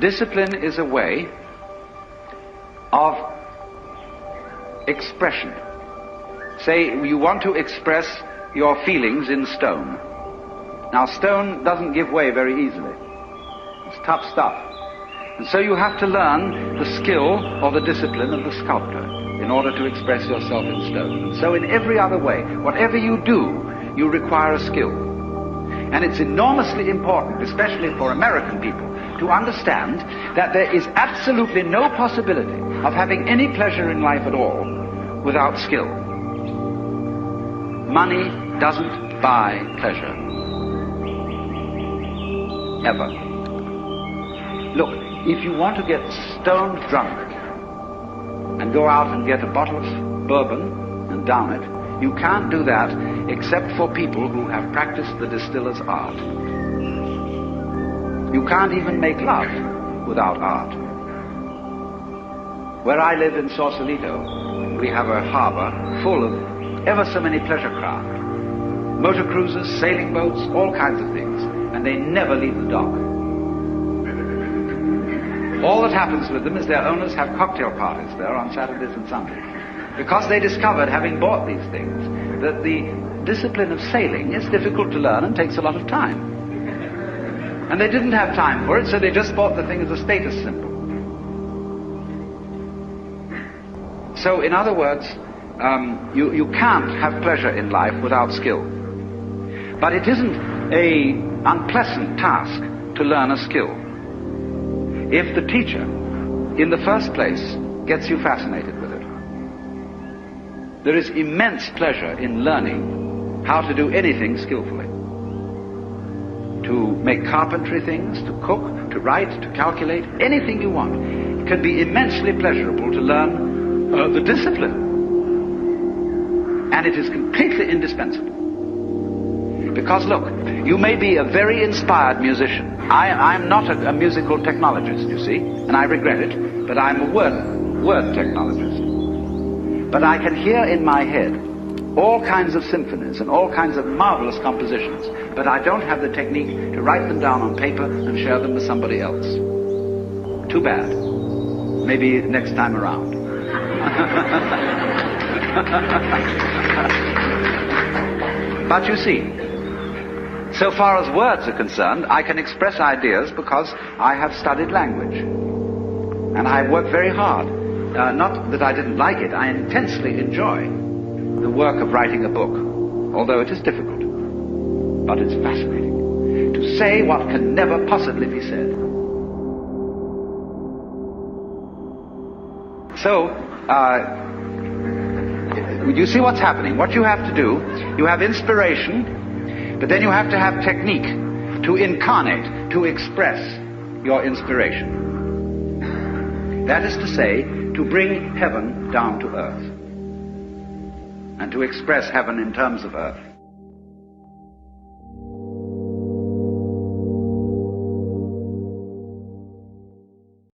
Discipline is a way of expression. Say you want to express your feelings in stone. Now, stone doesn't give way very easily. It's tough stuff. And so you have to learn the skill or the discipline of the sculptor in order to express yourself in stone. And so in every other way, whatever you do, you require a skill. And it's enormously important, especially for American people, to understand that there is absolutely no possibility of having any pleasure in life at all without skill. Money doesn't buy pleasure. Ever. Look, if you want to get stone drunk and go out and get a bottle of bourbon and down it, you can't do that except for people who have practiced the distiller's art. You can't even make love without art. Where I live in Sausalito, we have a harbor full of ever so many pleasure craft. Motor cruisers, sailing boats, all kinds of things. And they never leave the dock. All that happens with them is their owners have cocktail parties there on Saturdays and Sundays. Because they discovered, having bought these things, that the discipline of sailing is difficult to learn and takes a lot of time. And they didn't have time for it, so they just bought the thing as a status symbol. So, in other words, you can't have pleasure in life without skill. But it isn't an unpleasant task to learn a skill. If the teacher, in the first place, gets you fascinated with it. There is immense pleasure in learning how to do anything skillfully. To make carpentry things, to cook, to write, to calculate, anything you want. It can be immensely pleasurable to learn the discipline. And it is completely indispensable. Because look, you may be a very inspired musician. I'm not a musical technologist, you see, and I regret it, but I'm a word technologist. But I can hear in my head all kinds of symphonies and all kinds of marvelous compositions, but I don't have the technique to write them down on paper and share them with somebody else. Too bad. Maybe next time around. But you see, so far as words are concerned, I can express ideas because I have studied language. And I work very hard. Not that I didn't like it, I intensely enjoy the work of writing a book, although it is difficult. But it's fascinating to say what can never possibly be said. So, you see what's happening. What you have to do, you have inspiration, but then you have to have technique to incarnate, to express your inspiration. That is to say, to bring heaven down to earth. And to express heaven in terms of earth.